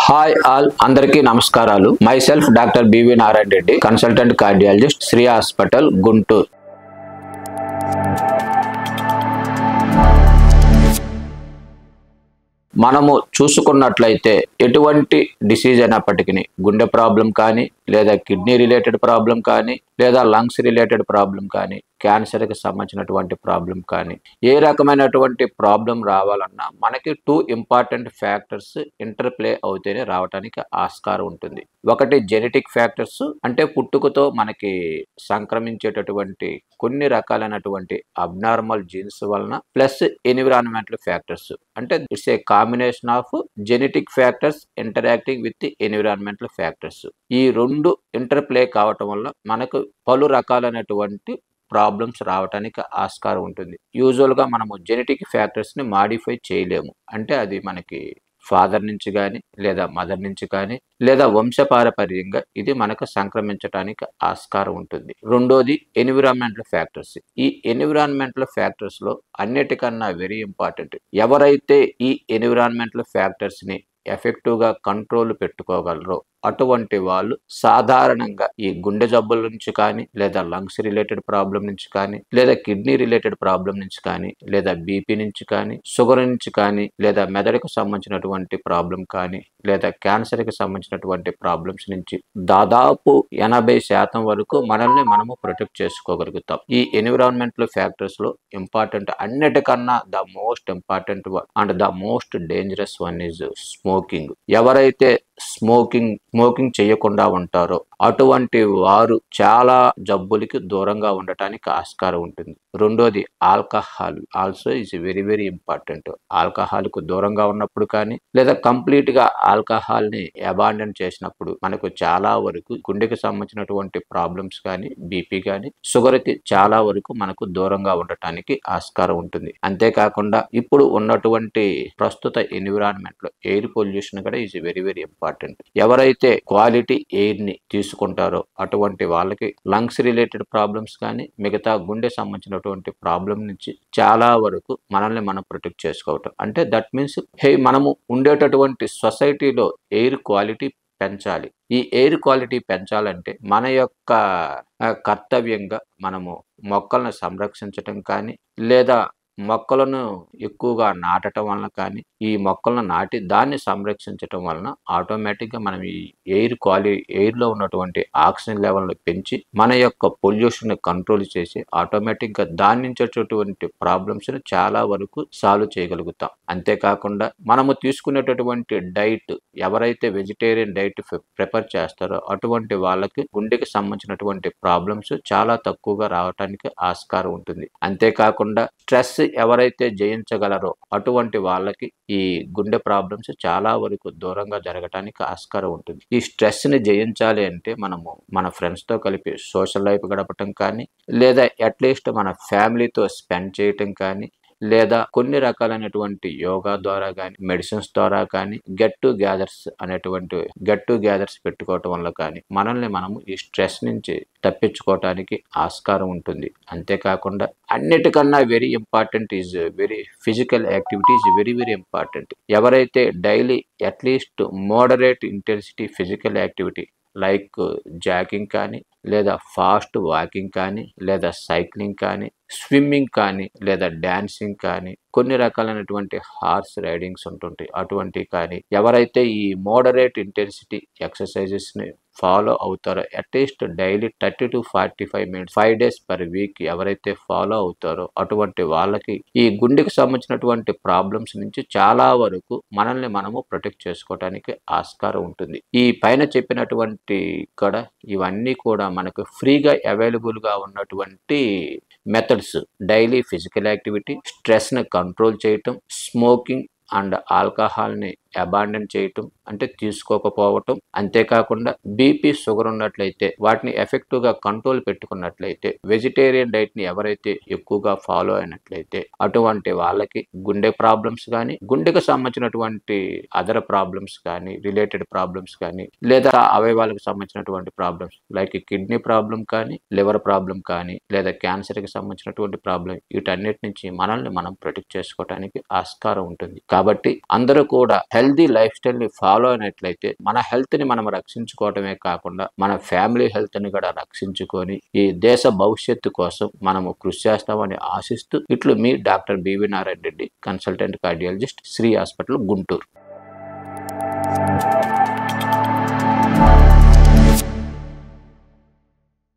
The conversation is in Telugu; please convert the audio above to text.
హాయ్ ఆల్ అందరికీ నమస్కారాలు. Myself doctor BV Narayana Reddy, consultant cardiologist, Sri hospital, Guntur. మనము చూసుకున్నట్లయితే ఎటువంటి డిసీజ్ అయినప్పటికీ, గుండె ప్రాబ్లం కానీ, లేదా కిడ్నీ రిలేటెడ్ ప్రాబ్లం కానీ, లేదా లంగ్స్ రిలేటెడ్ ప్రాబ్లం కానీ, క్యాన్సర్కి సంబంధించినటువంటి ప్రాబ్లం కానీ, ఏ రకమైనటువంటి ప్రాబ్లం రావాలన్నా మనకి 2 ఇంపార్టెంట్ ఫ్యాక్టర్స్ ఇంటర్ప్లే అవుతేనే రావడానికి ఆస్కారం ఉంటుంది. ఒకటి జెనెటిక్ ఫ్యాక్టర్స్, అంటే పుట్టుకతో మనకి సంక్రమించేటటువంటి కొన్ని రకాలైనటువంటి అబ్నార్మల్ జీన్స్ వలన, ప్లస్ ఎన్విరాన్మెంటల్ ఫ్యాక్టర్స్, అంటే it's a combination of genetic factors interacting with environmental factors. ఈ రెండు ఇంటర్ప్లే కావటం వల్ల మనకు పలు రకాలైనటువంటి ప్రాబ్లమ్స్ రావడానికి ఆస్కారం ఉంటుంది. యూజువల్గా మనము జెనెటిక్ ఫ్యాక్టర్స్ని మాడిఫై చేయలేము, అంటే అది మనకి ఫాదర్ నుంచి కానీ, లేదా మదర్ నుంచి కానీ, లేదా వంశపారపర్యంగా ఇది మనకు సంక్రమించడానికి ఆస్కారం ఉంటుంది. రెండోది ఎన్విరాన్మెంటల్ ఫ్యాక్టర్స్. ఈ ఎన్విరాన్మెంటల్ ఫ్యాక్టర్స్లో అన్నిటికన్నా వెరీ ఇంపార్టెంట్, ఎవరైతే ఈ ఎన్విరాన్మెంటల్ ఫ్యాక్టర్స్ని ఎఫెక్టివ్గా కంట్రోల్ పెట్టుకోగలరో అటువంటి వాళ్ళు సాధారణంగా ఈ గుండె జబ్బుల నుంచి కానీ, లేదా లంగ్స్ రిలేటెడ్ ప్రాబ్లం నుంచి కానీ, లేదా కిడ్నీ రిలేటెడ్ ప్రాబ్లం నుంచి కానీ, లేదా బీపీ నుంచి కానీ, షుగర్ నుంచి కానీ, లేదా మెదడుకు సంబంధించినటువంటి ప్రాబ్లం కానీ, లేదా క్యాన్సర్కి సంబంధించినటువంటి ప్రాబ్లమ్స్ నుంచి దాదాపు 80% వరకు మనల్ని మనము ప్రొటెక్ట్ చేసుకోగలుగుతాం. ఈ ఎన్విరాన్మెంటల్ ఫ్యాక్టర్స్లో ఇంపార్టెంట్, అన్నిటికన్నా the most important one and the most dangerous one is smoking. ఎవరైతే స్మోకింగ్ చేయకుండా ఉంటారో అటువంటి వారు చాలా జబ్బులకి దూరంగా ఉండటానికి ఆస్కారం ఉంటుంది. రెండోది alcohol also is very very important. ఆల్కహాల్కు దూరంగా ఉన్నప్పుడు కానీ, లేదా కంప్లీట్గా ఆల్కహాల్ని అబాండన్ చేసినప్పుడు మనకు చాలా వరకు గుండెకి సంబంధించినటువంటి ప్రాబ్లమ్స్ కానీ, బీపీ కానీ, షుగర్కి చాలా వరకు మనకు దూరంగా ఉండటానికి ఆస్కారం ఉంటుంది. అంతేకాకుండా ఇప్పుడు ఉన్నటువంటి ప్రస్తుత ఎన్విరాన్మెంట్లో ఎయిర్ పొల్యూషన్ కూడా ఈజ్ వెరీ వెరీ ఇంపార్టెంట్. ఎవరైతే క్వాలిటీ ఎయిర్ని తీసుకుంటారో అటువంటి వాళ్ళకి లంగ్స్ రిలేటెడ్ ప్రాబ్లమ్స్ కానీ, మిగతా గుండె సంబంధించినటువంటి ప్రాబ్లం నుంచి చాలా వరకు మనల్ని మనం ప్రొటెక్ట్ చేసుకోవటం. అంటే దట్ మీన్స్ మనము ఉండేటటువంటి సొసైటీలో ఎయిర్ క్వాలిటీ పెంచాలి. ఈ ఎయిర్ క్వాలిటీ పెంచాలంటే మన యొక్క కర్తవ్యంగా మనము మొక్కలను సంరక్షించటం కానీ, లేదా మొక్కలను ఎక్కువగా నాటడం వలన కానీ, ఈ మొక్కలను నాటి దాన్ని సంరక్షించటం వలన ఆటోమేటిక్గా మనం ఈ ఎయిర్లో ఉన్నటువంటి ఆక్సిజన్ లెవెల్ని పెంచి మన యొక్క పొల్యూషన్ కంట్రోల్ చేసి ఆటోమేటిక్గా దాని నుంచి వచ్చేటువంటి ప్రాబ్లమ్స్ని చాలా వరకు సాల్వ్ చేయగలుగుతాం. అంతేకాకుండా మనము తీసుకునేటటువంటి డైట్, ఎవరైతే వెజిటేరియన్ డైట్ ప్రిఫర్ చేస్తారో అటువంటి వాళ్ళకి గుండెకి సంబంధించినటువంటి ప్రాబ్లమ్స్ చాలా తక్కువగా రావడానికి ఆస్కారం ఉంటుంది. అంతేకాకుండా స్ట్రెస్ ఎవరైతే జయించగలరో అటువంటి వాళ్ళకి ఈ గుండె ప్రాబ్లమ్స్ చాలా వరకు దూరంగా జరగటానికి ఆస్కారం ఉంటుంది. ఈ స్ట్రెస్ని జయించాలి అంటే మనము మన ఫ్రెండ్స్తో కలిపి సోషల్ లైఫ్ గడపటం కానీ, లేదా అట్లీస్ట్ మన ఫ్యామిలీతో స్పెండ్ చేయటం కానీ, లేదా కొన్ని రకాలైనటువంటి యోగా ద్వారా కానీ, మెడిసిన్స్ ద్వారా కానీ, గెట్ టు గ్యాదర్స్ పెట్టుకోవటం వల్ల కానీ మనల్ని మనము ఈ స్ట్రెస్ నుంచి తప్పించుకోవటానికి ఆస్కారం ఉంటుంది. అంతేకాకుండా అన్నిటికన్నా very important is physical activity is very very important. ఎవరైతే daily at least moderate intensity physical activity like jogging కానీ, లేదా ఫాస్ట్ వాకింగ్ కానీ, లేదా సైక్లింగ్ కానీ, స్విమ్మింగ్ కానీ, లేదా డాన్సింగ్ కానీ, కొన్ని రకాలైనటువంటి హార్స్ రైడింగ్స్ ఉంటుంటాయి అటువంటివి కానీ, ఎవరైతే ఈ మోడరేట్ ఇంటెన్సిటీ ఎక్సర్సైజెస్ని ఫాలో అవుతారో at least daily 30 to 45 minutes 5 days per week ఎవరైతే ఫాలో అవుతారో అటువంటి వాళ్ళకి ఈ గుండెకి సంబంధించినటువంటి ప్రాబ్లమ్స్ నుంచి చాలా వరకు మనల్ని మనము ప్రొటెక్ట్ చేసుకోవడానికి ఆస్కారం ఉంటుంది. ఈ పైన చెప్పినటువంటి ఇక్కడ ఇవన్నీ కూడా మనకు ఫ్రీగా అవైలబుల్గా ఉన్నటువంటి మెథడ్స్. డైలీ ఫిజికల్ యాక్టివిటీ, స్ట్రెస్ని కంట్రోల్ చేయటం, స్మోకింగ్ అండ్ ఆల్కహాల్ని అబాండన్ చేయటం అంటే తీసుకోకపోవటం, అంతేకాకుండా బీపీ షుగర్ ఉన్నట్లయితే వాటిని ఎఫెక్టివ్గా కంట్రోల్ పెట్టుకున్నట్లయితే, వెజిటేరియన్ డైట్ని ఎవరైతే ఎక్కువగా ఫాలో అయినట్లయితే అటువంటి వాళ్ళకి గుండె ప్రాబ్లమ్స్ కానీ, గుండెకు సంబంధించినటువంటి అదర్ ప్రాబ్లమ్స్ కానీ, రిలేటెడ్ ప్రాబ్లమ్స్ కానీ, లేదా అవయవాలకు సంబంధించినటువంటి ప్రాబ్లమ్స్ లైక్ కిడ్నీ ప్రాబ్లం కానీ, లివర్ ప్రాబ్లం కానీ, లేదా క్యాన్సర్కి సంబంధించినటువంటి ప్రాబ్లం, వీటన్నిటి నుంచి మనల్ని మనం ప్రొటెక్ట్ చేసుకోవడానికి ఆస్కారం ఉంటుంది. కాబట్టి అందరూ కూడా హెల్దీ లైఫ్ స్టైల్ని ఫాలో అయినట్లయితే మన హెల్త్ని మనం రక్షించుకోవటమే కాకుండా మన ఫ్యామిలీ హెల్త్ని కూడా రక్షించుకొని ఈ దేశ భవిష్యత్తు కోసం మనము కృషి చేస్తామని ఆశిస్తూ ఇట్లు మీ doctor BV Narayana Reddy, consultant cardiologist, Sri hospital, Guntur.